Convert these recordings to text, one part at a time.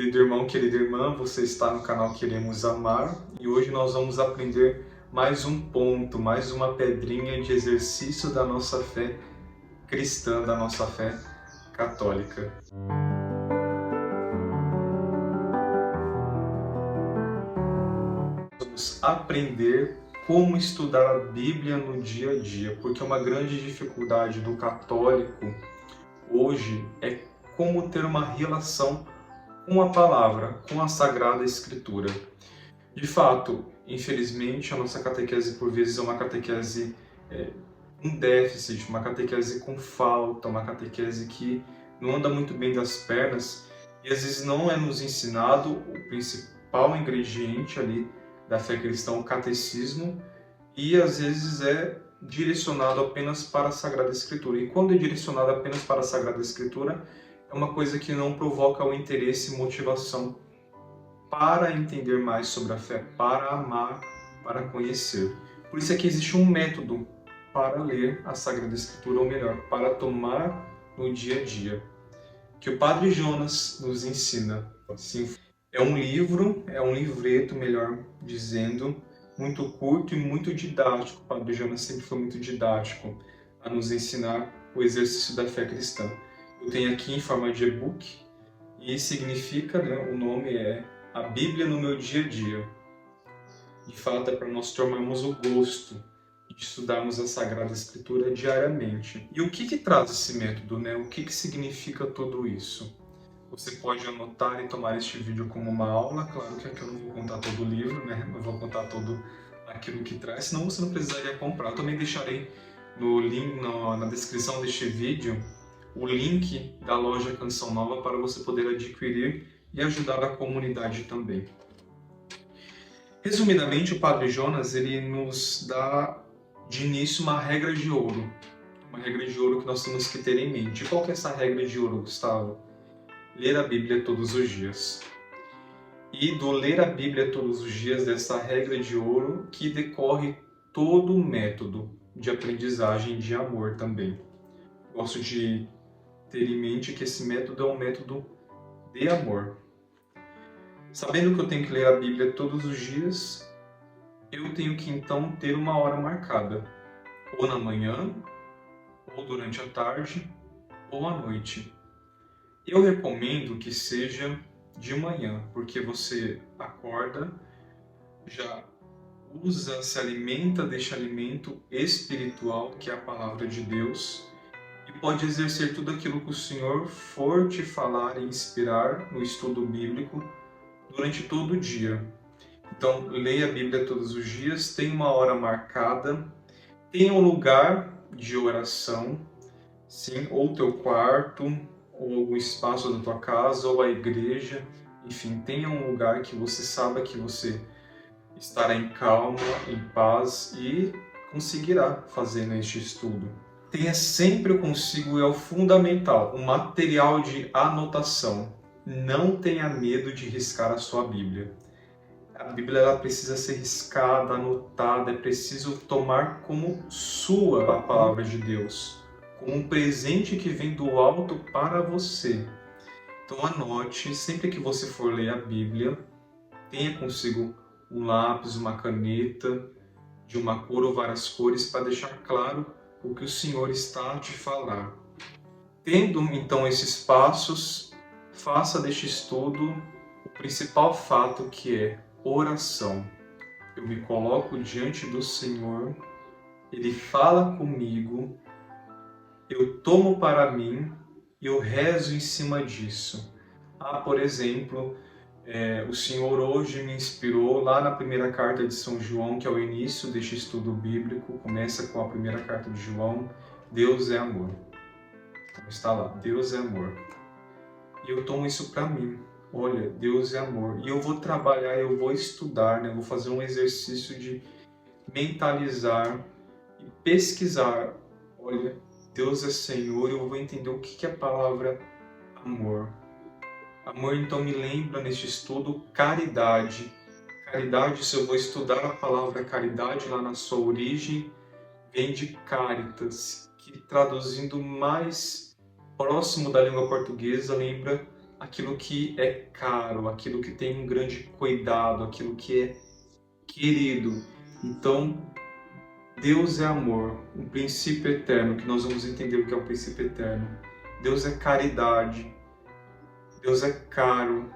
Querido irmão, querida irmã, você está no canal Queremos Amar e hoje nós vamos aprender mais um ponto, mais uma pedrinha de exercício da nossa fé cristã, da nossa fé católica. Vamos aprender como estudar a Bíblia no dia a dia, porque uma grande dificuldade do católico hoje é como ter uma relação com a palavra, com a Sagrada Escritura. De fato, infelizmente, a nossa catequese por vezes é uma catequese com déficit, uma catequese com falta, uma catequese que não anda muito bem das pernas e às vezes não é nos ensinado o principal ingrediente ali da fé cristã, o catecismo, e às vezes é direcionado apenas para a Sagrada Escritura. E quando é direcionado apenas para a Sagrada Escritura, é uma coisa que não provoca o interesse e motivação para entender mais sobre a fé, para amar, para conhecer. Por isso é que existe um método para ler a Sagrada Escritura, ou melhor, para tomar no dia a dia, que o Padre Jonas nos ensina. Sim, é um livreto, melhor dizendo, muito curto e muito didático. O Padre Jonas sempre foi muito didático a nos ensinar o exercício da fé cristã. Eu tenho aqui em forma de e-book e significa, o nome é A Bíblia no Meu Dia a Dia. De fato, é para nós tomarmos o gosto de estudarmos a Sagrada Escritura diariamente. E o que traz esse método, O que significa tudo isso? Você pode anotar e tomar este vídeo como uma aula. Claro que aqui eu não vou contar todo o livro, Não vou contar todo aquilo que traz, senão você não precisaria comprar. Eu também deixarei no link, na descrição deste vídeo, o link da loja Canção Nova para você poder adquirir e ajudar a comunidade também. Resumidamente, o Padre Jonas ele nos dá de início uma regra de ouro. Uma regra de ouro que nós temos que ter em mente. Qual que é essa regra de ouro, Gustavo? Ler a Bíblia todos os dias. E do ler a Bíblia todos os dias, dessa regra de ouro, que decorre todo o método de aprendizagem de amor também. Gosto de ter em mente que esse método é um método de amor. Sabendo que eu tenho que ler a Bíblia todos os dias, eu tenho que então ter uma hora marcada, ou na manhã, ou durante a tarde, ou à noite. Eu recomendo que seja de manhã, porque você acorda, já usa, se alimenta deste alimento espiritual que é a Palavra de Deus e pode exercer tudo aquilo que o Senhor for te falar e inspirar no estudo bíblico durante todo o dia. Então, leia a Bíblia todos os dias, tenha uma hora marcada, tenha um lugar de oração, sim, ou teu quarto, ou algum espaço da tua casa, ou a igreja, enfim, tenha um lugar que você saiba que você estará em calma, em paz e conseguirá fazer neste estudo. Tenha sempre consigo, é o fundamental, um material de anotação. Não tenha medo de riscar a sua Bíblia. A Bíblia ela precisa ser riscada, anotada, é preciso tomar como sua a palavra de Deus, como um presente que vem do alto para você. Então anote, sempre que você for ler a Bíblia, tenha consigo um lápis, uma caneta, de uma cor ou várias cores, para deixar claro o que o Senhor está a te falar. Tendo então esses passos, faça deste estudo o principal fato que é oração. Eu me coloco diante do Senhor, Ele fala comigo, eu tomo para mim e eu rezo em cima disso. Por exemplo, o Senhor hoje me inspirou lá na primeira carta de São João, que é o início deste estudo bíblico, começa com a primeira carta de João, Deus é amor. Então está lá, Deus é amor. E eu tomo isso para mim. Olha, Deus é amor. E eu vou trabalhar, eu vou estudar, Eu vou fazer um exercício de mentalizar e pesquisar. Olha, Deus é Senhor, eu vou entender o que é a palavra amor. Amor, então, me lembra neste estudo caridade. Caridade, se eu vou estudar a palavra caridade lá na sua origem, vem de caritas, que traduzindo mais próximo da língua portuguesa, lembra aquilo que é caro, aquilo que tem um grande cuidado, aquilo que é querido. Então, Deus é amor, um princípio eterno, que nós vamos entender o que é o princípio eterno. Deus é caridade, Deus é caro,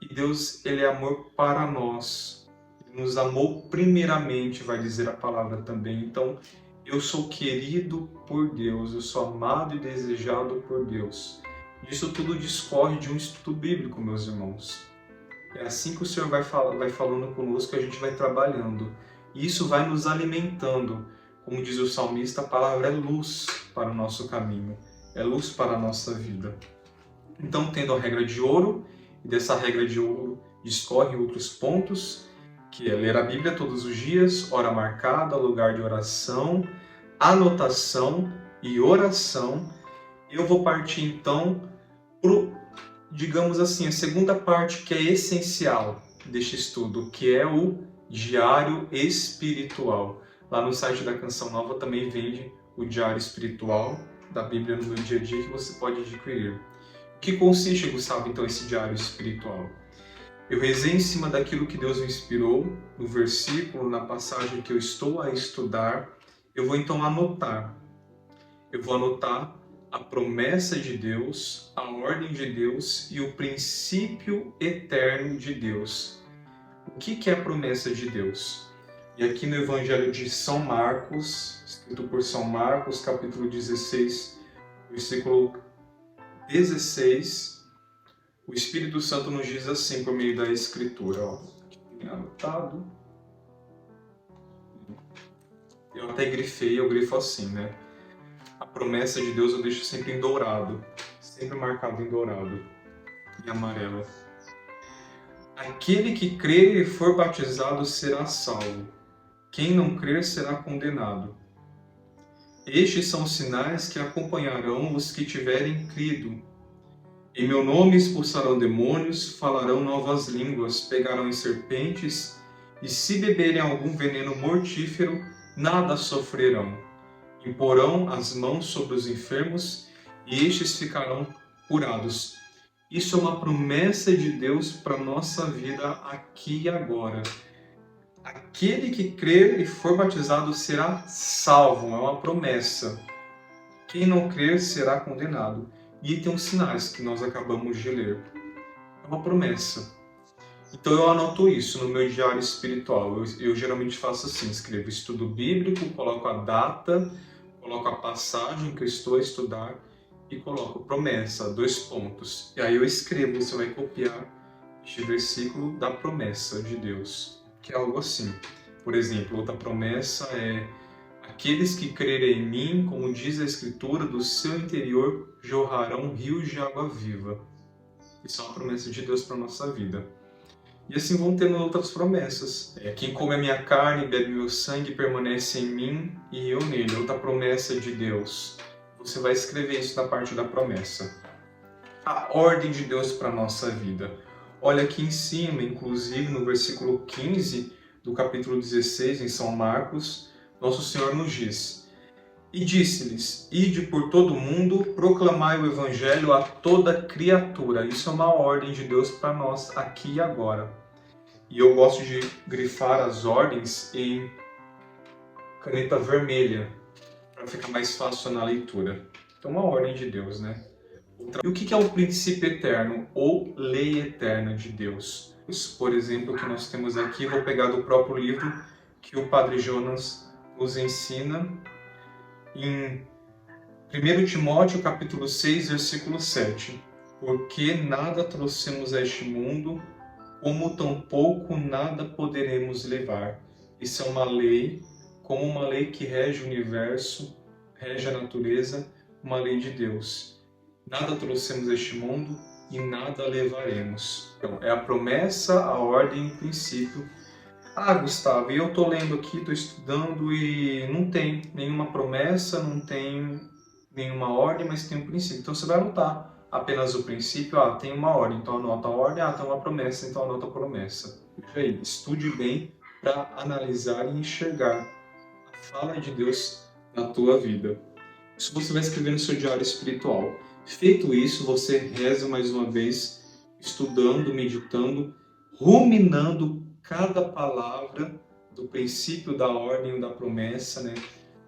e Deus, ele é amor para nós. Ele nos amou primeiramente, vai dizer a palavra também. Então, eu sou querido por Deus, eu sou amado e desejado por Deus. Isso tudo discorre de um estudo bíblico, meus irmãos. É assim que o Senhor vai falando conosco, que a gente vai trabalhando. E isso vai nos alimentando. Como diz o salmista, a palavra é luz para o nosso caminho, é luz para a nossa vida. Então, tendo a regra de ouro, e dessa regra de ouro discorrem outros pontos, que é ler a Bíblia todos os dias, hora marcada, lugar de oração, anotação e oração. Eu vou partir então para, digamos assim, a segunda parte que é essencial deste estudo, que é o diário espiritual. Lá no site da Canção Nova também vende o diário espiritual da Bíblia no meu dia a dia, que você pode adquirir. O que consiste, Gustavo, então, esse diário espiritual? Eu rezei em cima daquilo que Deus me inspirou, no versículo, na passagem que eu estou a estudar. Eu vou então anotar. Eu vou anotar a promessa de Deus, a ordem de Deus e o princípio eterno de Deus. O que é a promessa de Deus? E aqui no Evangelho de São Marcos, escrito por São Marcos, capítulo 16, versículo 16, o Espírito Santo nos diz assim por meio da Escritura. Aqui tem anotado. Eu até grifei, eu grifo assim, né? A promessa de Deus eu deixo sempre em dourado, sempre marcado em dourado e amarelo. Aquele que crer e for batizado será salvo. Quem não crer será condenado. Estes são os sinais que acompanharão os que tiverem crido. Em meu nome expulsarão demônios, falarão novas línguas, pegarão em serpentes, e se beberem algum veneno mortífero, nada sofrerão. Imporão as mãos sobre os enfermos, e estes ficarão curados. Isso é uma promessa de Deus para a nossa vida aqui e agora. Aquele que crer e for batizado será salvo, é uma promessa. Quem não crer será condenado. E tem os sinais que nós acabamos de ler. É uma promessa. Então eu anoto isso no meu diário espiritual. Eu geralmente faço assim, escrevo estudo bíblico, coloco a data, coloco a passagem que eu estou a estudar e coloco promessa, 2 pontos. E aí eu escrevo, você vai copiar este versículo da promessa de Deus, que é algo assim. Por exemplo, outra promessa é: aqueles que crerem em mim, como diz a Escritura, do seu interior jorrarão rios de água viva. Isso é uma promessa de Deus para a nossa vida. E assim vão tendo outras promessas. Quem come a minha carne e bebe meu sangue permanece em mim e eu nele. Outra promessa de Deus. Você vai escrever isso na parte da promessa. A ordem de Deus para a nossa vida. Olha aqui em cima, inclusive no versículo 15 do capítulo 16, em São Marcos, Nosso Senhor nos diz: e disse-lhes: ide por todo o mundo, proclamai o Evangelho a toda criatura. Isso é uma ordem de Deus para nós aqui e agora. E eu gosto de grifar as ordens em caneta vermelha, para ficar mais fácil na leitura. Então, uma ordem de Deus, né? E o que é o princípio eterno ou lei eterna de Deus? Por exemplo, que nós temos aqui, vou pegar do próprio livro que o Padre Jonas nos ensina, em 1 Timóteo capítulo 6, versículo 7. Porque nada trouxemos a este mundo, como tampouco nada poderemos levar. Isso é uma lei, como uma lei que rege o universo, rege a natureza, uma lei de Deus. Nada trouxemos a este mundo e nada levaremos. Então, é a promessa, a ordem e o princípio. Ah, Gustavo, eu estou lendo aqui, estou estudando e não tem nenhuma promessa, não tem nenhuma ordem, mas tem um princípio. Então você vai anotar apenas o princípio. Ah, tem uma ordem, então anota a ordem. Ah, tem uma promessa, então anota a promessa. Veja aí, estude bem para analisar e enxergar a fala de Deus na tua vida. Isso você vai escrever no seu diário espiritual. Feito isso, você reza mais uma vez, estudando, meditando, ruminando cada palavra do princípio, da ordem, da promessa, né?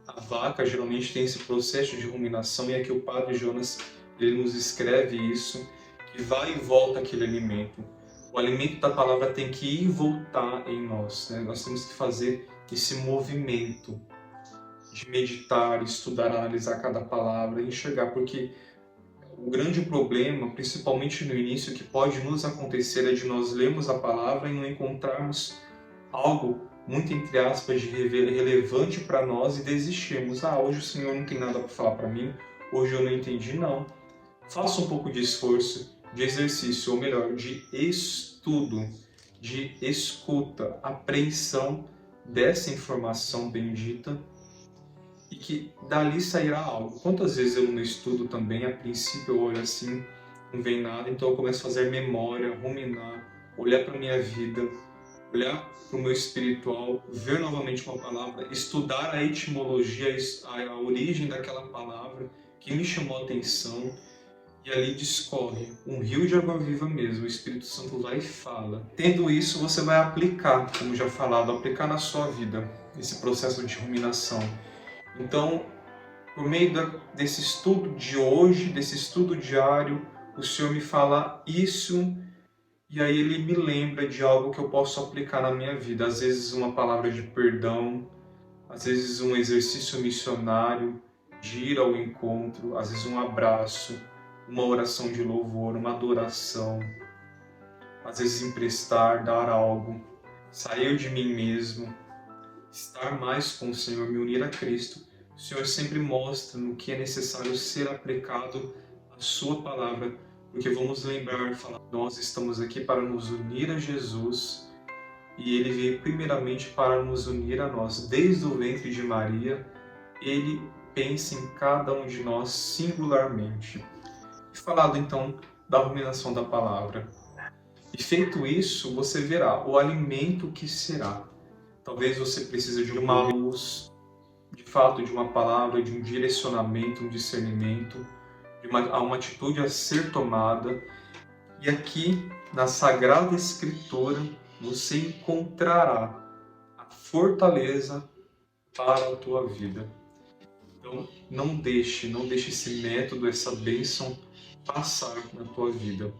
A vaca geralmente tem esse processo de ruminação, e aqui o Padre Jonas ele nos escreve isso, que vai e volta aquele alimento. O alimento da palavra tem que ir e voltar em nós, né? Nós temos que fazer esse movimento de meditar, estudar, analisar cada palavra, enxergar, porque o grande problema, principalmente no início, que pode nos acontecer é de nós lermos a palavra e não encontrarmos algo muito, entre aspas, de relevante para nós e desistirmos. Hoje o Senhor não tem nada para falar para mim, hoje eu não entendi, não. Faça um pouco de esforço, de exercício, ou melhor, de estudo, de escuta, apreensão dessa informação bendita, e que dali sairá algo. Quantas vezes eu no estudo também, a princípio eu olho assim, não vem nada, então eu começo a fazer memória, ruminar, olhar para a minha vida, olhar para o meu espiritual, ver novamente uma palavra, estudar a etimologia, a origem daquela palavra que me chamou a atenção, e ali discorre um rio de água viva mesmo, o Espírito Santo vai e fala. Tendo isso, você vai aplicar, como já falado, aplicar na sua vida, esse processo de ruminação. Então, por meio desse estudo de hoje, desse estudo diário, o Senhor me fala isso, e aí Ele me lembra de algo que eu posso aplicar na minha vida. Às vezes uma palavra de perdão, às vezes um exercício missionário, de ir ao encontro, às vezes um abraço, uma oração de louvor, uma adoração, às vezes emprestar, dar algo, sair de mim mesmo, estar mais com o Senhor, me unir a Cristo. O Senhor sempre mostra no que é necessário ser aplicado a sua palavra, porque vamos lembrar, falar, nós estamos aqui para nos unir a Jesus, e Ele veio primeiramente para nos unir a nós. Desde o ventre de Maria, Ele pensa em cada um de nós singularmente. E falado então da ruminação da palavra. E feito isso, você verá o alimento que será. Talvez você precise de uma luz, de fato, de uma palavra, de um direcionamento, um discernimento, de uma atitude a ser tomada. E aqui, na Sagrada Escritura, você encontrará a fortaleza para a tua vida. Então, não deixe esse método, essa bênção passar na tua vida.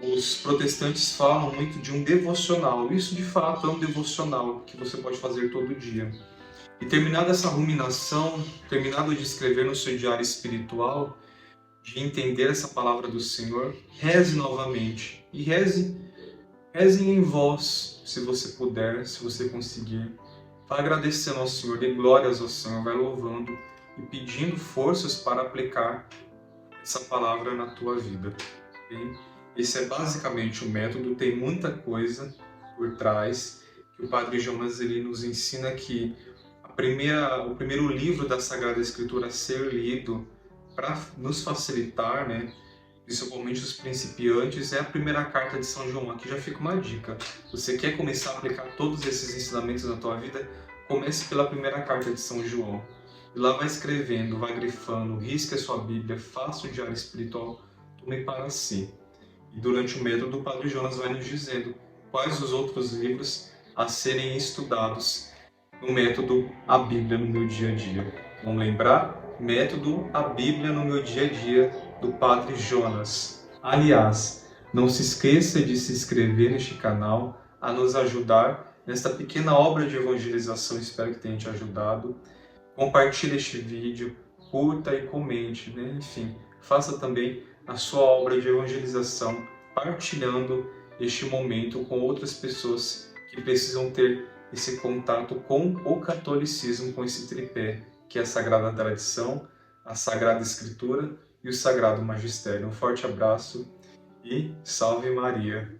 Os protestantes falam muito de um devocional. Isso, de fato, é um devocional que você pode fazer todo dia. E terminada essa ruminação, terminado de escrever no seu diário espiritual, de entender essa palavra do Senhor, reze novamente. E reze em voz, se você puder, se você conseguir. Vai agradecendo ao Senhor, dê glórias ao Senhor, vai louvando e pedindo forças para aplicar essa palavra na tua vida. Okay? Esse é basicamente o método, tem muita coisa por trás, que o Padre Jonas ele nos ensina que o primeiro livro da Sagrada Escritura a ser lido para nos facilitar, né, principalmente os principiantes, é a primeira carta de São João. Aqui já fica uma dica. Você quer começar a aplicar todos esses ensinamentos na tua vida? Comece pela primeira carta de São João. E lá vai escrevendo, vai grifando, risque a sua Bíblia, faça o diário espiritual, tome para si. E durante o método, o Padre Jonas vai nos dizendo quais os outros livros a serem estudados no método A Bíblia no meu dia a dia. Vamos lembrar? Método A Bíblia no meu dia a dia, do Padre Jonas. Aliás, não se esqueça de se inscrever neste canal, a nos ajudar nesta pequena obra de evangelização, espero que tenha te ajudado. Compartilhe este vídeo, curta e comente, né? Enfim, faça também a sua obra de evangelização, partilhando este momento com outras pessoas que precisam ter esse contato com o catolicismo, com esse tripé, que é a Sagrada Tradição, a Sagrada Escritura e o Sagrado Magistério. Um forte abraço e salve Maria!